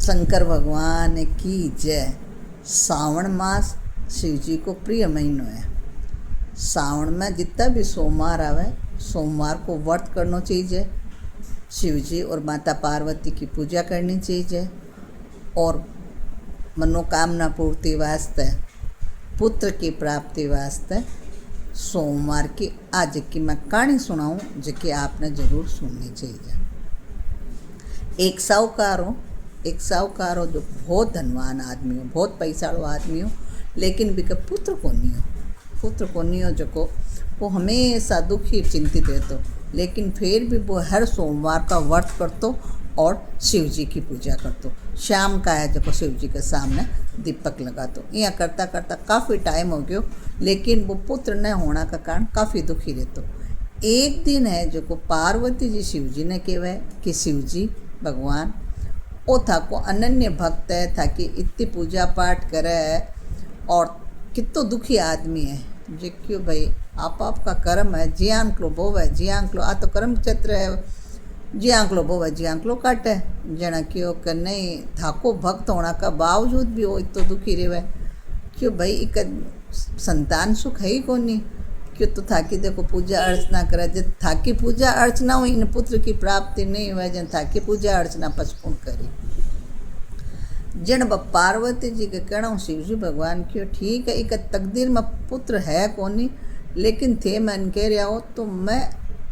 शंकर भगवान की जय। सावन मास शिव जी को प्रिय महीनो है। सावन में जितना भी सोमवार आवे, सोमवार को व्रत करना चाहिए। शिव जी और माता पार्वती की पूजा करनी चाहिए और मनोकामना पूर्ति वास्ते, पुत्र की प्राप्ति वास्ते सोमवार की आज की मैं कहानी सुनाऊं, जो कि आपने ज़रूर सुननी चाहिए। एक साहूकार हो जो बहुत धनवान आदमी हो, बहुत पैसाड़ो आदमी हो, लेकिन बिका पुत्र को नहीं हो जो को वो हमेशा दुखी चिंतित रहते, लेकिन फिर भी वो हर सोमवार का व्रत करते और शिव जी की पूजा करते। शाम का है जो शिव जी के सामने दीपक लगाते। यहाँ करता करता काफ़ी टाइम हो गयो, लेकिन वो पुत्र न होने का कारण काफ़ी दुखी रहते। एक दिन है जो को पार्वती जी शिव जी ने कहवा कि शिव जी भगवान ओ था को अनन्य भक्त है, था कि इतनी पूजा पाठ करे और कितो दुखी आदमी है जो क्यों भाई आपका कर्म है, जी आंकलो बोव है, जी आंकलो आ तो कर्म क्षेत्र है, जी आंकलो बोव है, जी आंकलो काटे जना क्यों कि नहीं थाको भक्त होने का बावजूद भी वो इतो दुखी रहे क्यों भाई एक संतान सुख है ही को नहीं क्यों तो थाकी देखो पूजा अर्चना करे, जब थाकी पूजा अर्चना हुई इन पुत्र की प्राप्ति नहीं हुआ, जन थाकी पूजा अर्चना पचपूर्ण करी जन पार्वती जी के कहना शिव जी भगवान क्यों ठीक है एक तकदीर में पुत्र है कोनी, लेकिन थे मन कह रहा हो तो मैं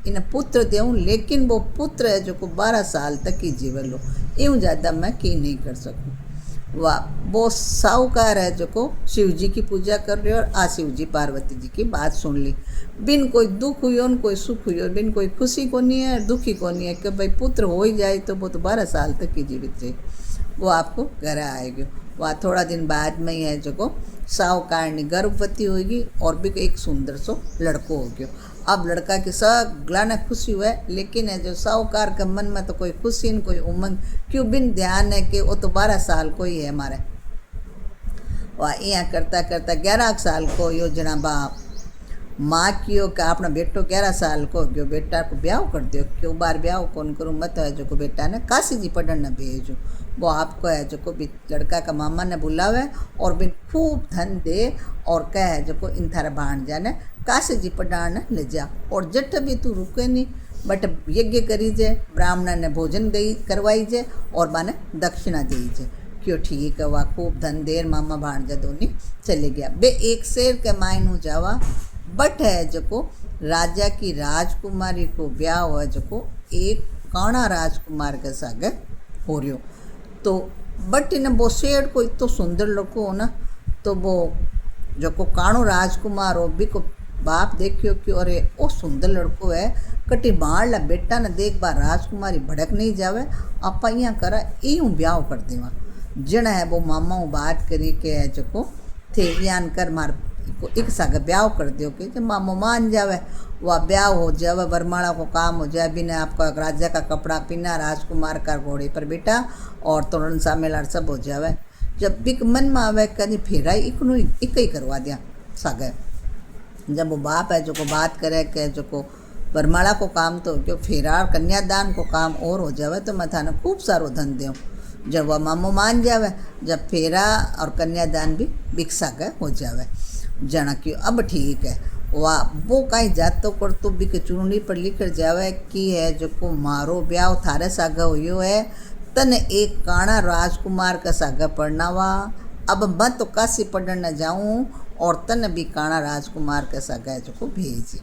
इन पुत्र दूँ, लेकिन वो पुत्र है जो को 12 साल तक ही जीवन लो, यूँ ज़्यादा मैं की नहीं कर सकूँ। वाह, वो साहूकार है जो को शिव जी की पूजा कर रहे और आ शिव जी पार्वती जी की बात सुन ली। बिन कोई दुख हुई और कोई सुख हुई, बिन कोई खुशी को नहीं है, दुखी को नहीं है कि भाई पुत्र हो ही जाए तो वो तो 12 साल तक ही जीवित रहे, वो आपको घर आएगी। वह थोड़ा दिन बाद में ही है जो को साहूकारनी गर्भवती होगी और भी एक सुंदर सो लड़को हो गयो। अब लड़का की सगला ने खुशी हुआ, लेकिन है जो साहूकार के मन में तो कोई खुशी न कोई उमंग, क्यों बिन ध्यान है कि वो तो 12 साल को ही है हमारे। वह यहाँ करता करता 11 साल को योजना बाप माँ कियो कि अपना बेटो 11 साल को गयो, बेटा को ब्याह कर दियो, क्यों बार ब्याह कौन करूँ, मत है जो को बेटा ने काशी जी पढ़ने भेजो। वो आपको है जो को लड़का का मामा ने बुलावे और बिन खूब धन दे और कह है जो को इन थारा भाणजा ने काशी जी पढ़ाने ले जा, और जट भी तू रुके नहीं बट यज्ञ करी जे, ब्राह्मण ने भोजन गई करवाई जे और माने दक्षिणा दी जे। क्यों ठीक है, वह खूब धन देर मामा भाणजा दोनों चले गया। बे एक शेर के मायनू जावा बट है जो को राजा की राजकुमारी को ब्याह हुआ जो को एक काणा राजकुमार के सागे हो रही हो, तो बट इन वो शेर को इतो सुंदर लड़को हो ना, तो वो जो को काणो राजकुमार हो भी को बाप देखियो क्यों अरे वो सुंदर लड़को है, कटी बाढ़ ला बेटा ने देख बार राजकुमारी भड़क नहीं जावे, आप यहाँ करा यूँ ब्याह कर देवा। जन है वो मामा बात करी के है जो को थे यान कर मार को एक साग ब्याह कर दियो कि जब मामो मान जावे वह ब्याह हो जावे, वरमाला को काम हो जाए, बिना आपका राजा का कपड़ा पीना, राजकुमार का घोड़े पर बेटा और तोरण सामेला सब हो जावे। जब बिक मन में आवे कहीं फेरा इकनू एक ही करवा दिया सागे। जब वो बाप है जो को बात करे कि जो को वरमाला को काम तो क्यों फेरा और कन्यादान को काम और हो जावे तो मैं थाने खूब सारो धन दूँ। जब वह मामो मान जावे, जब फेरा और कन्यादान भी बिकसा गए हो जावे जना क्यों अब ठीक है। वाह, वो कहीं जातो कर तो बिक चूड़ी पर लिख जावे कि है जो को मारो ब्याह थारे सागा हुई है, तन एक काणा राजकुमार का सागा पढ़नावा, अब मैं तो काशी पढ़ने जाऊँ और तन भी काणा राजकुमार का सागा जो को भेजी।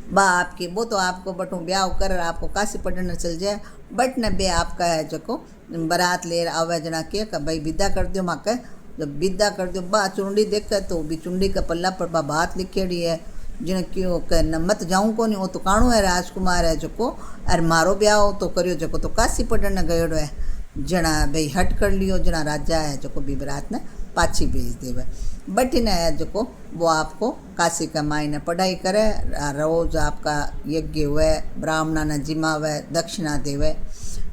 बा आपकी वो तो आपको बटू ब्याह कर आपको काशी पढ़ने चल जाए, बट न बे आपका है जो को बारात ले आवे जना के भाई विदा कर दियो माँ के, जब विदा कर दो बा चुंडी देख तो भी चुंडी का पल्ला पर बा बात लिखेड़ी है जिन क्यों कह न मत जाऊँ को नहीं, वो तो काणो है राजकुमार है जो को अरे मारो ब्याह हो तो करियो जो को तो काशी पढ़ने गयोड़ो है जना भाई हट कर लियो, जना राजा है जो को बिबरात ने पाछी भेज देवे। बट न है जो को वो आपको काशी का मायने पढ़ाई करे, रोज आपका यज्ञ हुए, ब्राह्मणा ने जिमावे, दक्षिणा देवे।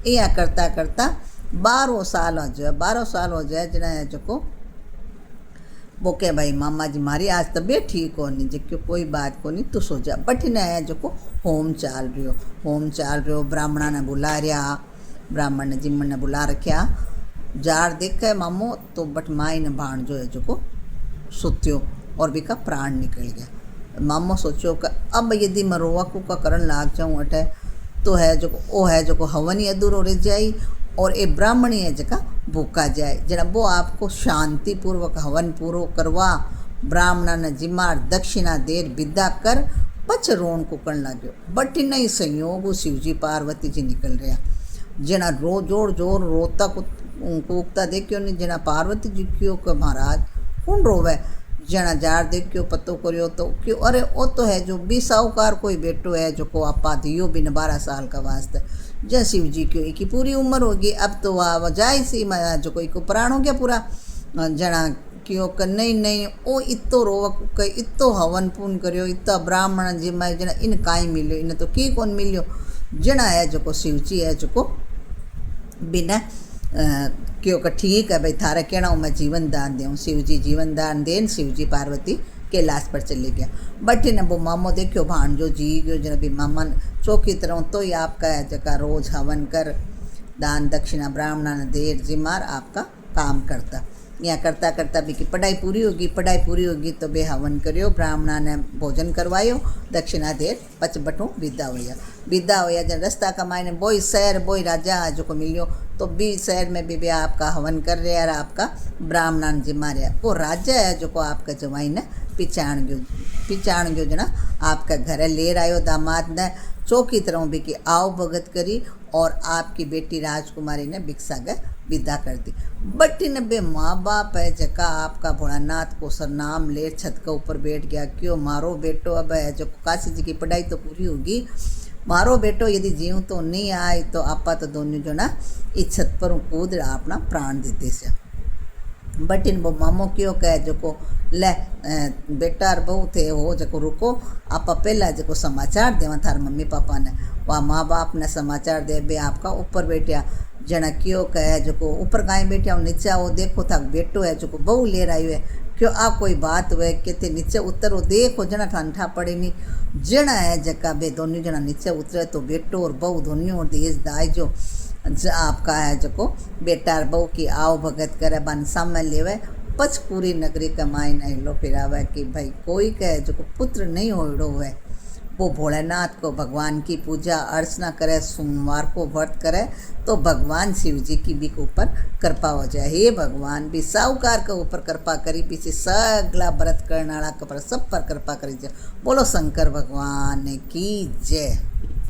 यह करता करता 12 साल हो जाए जना है जो को वो कह भाई मामा जी मारी आज तबीयत ठीक हो नहीं, जो कोई बात को नहीं तू सो जा। बट न है जो को होम चाल रही हो, ब्राह्मणा ने बुला रहा ब्राह्मण ने जिम्मन ने बुला रखा। जार देखे मामो तो बट माई ने भाण जो है जो को सुत्यो और भी का प्राण निकल गया। मामो सोचो कि अब यदि मैं रोवा कुका करन लाग जाऊँ अटे तो है जो ओ है जो को हवन ही अधूरो रह जाए और ये ब्राह्मणी है जका भूखा जाए। जना वो आपको शांतिपूर्वक हवन पूरो करवा ब्राह्मणा ने जिमार दक्षिणा देर विदा कर पछ रोण को करण लाग्यो। बट नहीं संयोग शिवजी पार्वती जी निकल रहा। जना रो जोर जोर रोता कूकता देखियो नहीं। जना पार्वती जी क्यों कि महाराज कौन रोवे। जना जार देखियो पतो करियो तो क्यों अरे वो तो है जो भी साहूकार कोई बेटो है जो को आपा दियो बिन 12 साल का वास्ते। जय शिव जी क्यों की पूरी उम्र होगी अब तो वह जाए सी जो कोई को प्राण हो गया पूरा। जना क्यों क नहीं नहीं ओ इतो रोवक इतो हवन पून करियो इतना ब्राह्मण जी मैं जना इन काई मिलियो इन तो की कौन मिलियो। जना है जो को शिवजी है जो को बिना क्यों का ठीक है भाई थारा कहना हूँ मैं जीवन दान दूँ। शिवजी जीवन दान देन शिवजी पार्वती कैलाश पर चले गया। बट ने वो मामो देखियो भाणजो जी गयो जना भी मामा चौकी तरह तो ही आपका है जका रोज हवन कर दान दक्षिणा ब्राह्मणा ने देर जिमार आपका काम करता। यहाँ करता करता भी की पढ़ाई पूरी होगी तो बे हवन करियो ब्राह्मणा ने भोजन करवायो दक्षिणा देर पच बटू विदा होया जन रस्ता कमाए ने बोई शहर बोई राजा जो को मिलियो तो भी शहर में भी आपका हवन कर रहे और आपका ब्राह्मणा ने जिमा रहा। वो राजा है जो को आपका जवाई ने पिछाण गयो जना आपका घर ले आयो। दामाद ने चौकी तरह भी की आओ भगत करी और आपकी बेटी राजकुमारी ने भिक्षा गए विदा कर दी। बट इन बे माँ बाप है जका आपका भोलानाथ को सरनाम ले छत के ऊपर बैठ गया। क्यों मारो बेटो अब है जो काशी जी की पढ़ाई तो पूरी होगी मारो बेटो यदि जीव तो नहीं आए तो आपा तो दोनों जो ना इस छत पर कूद अपना प्राण देते से। बट इन वो मामो क्यों कहे जो को ले बेटा और बहू थे हो जो रुको आप पहला जो समाचार देवा थार मम्मी पापा ने वह माँ बाप ने समाचार दे बे आपका ऊपर बैठा। जना क्यों कहे जो को ऊपर काई बैठा नीचे वो देखो था बेटो है जो को बहू ले रही है। क्यों आ कोई बात हुए कहते नीचे उतरो देखो जना ठंडा पड़े नहीं। जना है जका बे दोनों जना नीचे उतरे तो बेटो और बहू दोनों और देश दाई जो आपका है जो को बेटा और बहू की आओ भगत करे बन सामने लेवे पच पूरी नगरी कमाई नहीं लो फिरावे कि भाई कोई कहे जो को पुत्र नहीं होड़ो है वो भोलेनाथ को भगवान की पूजा अर्चना करे सोमवार को व्रत करे तो भगवान शिव जी की भी ऊपर कृपा हो जाए। हे भगवान भी साहूकार के ऊपर कृपा करी पीछे सगला व्रत करने वाला के पर सब पर कृपा करी जाए। बोलो शंकर भगवान की जय।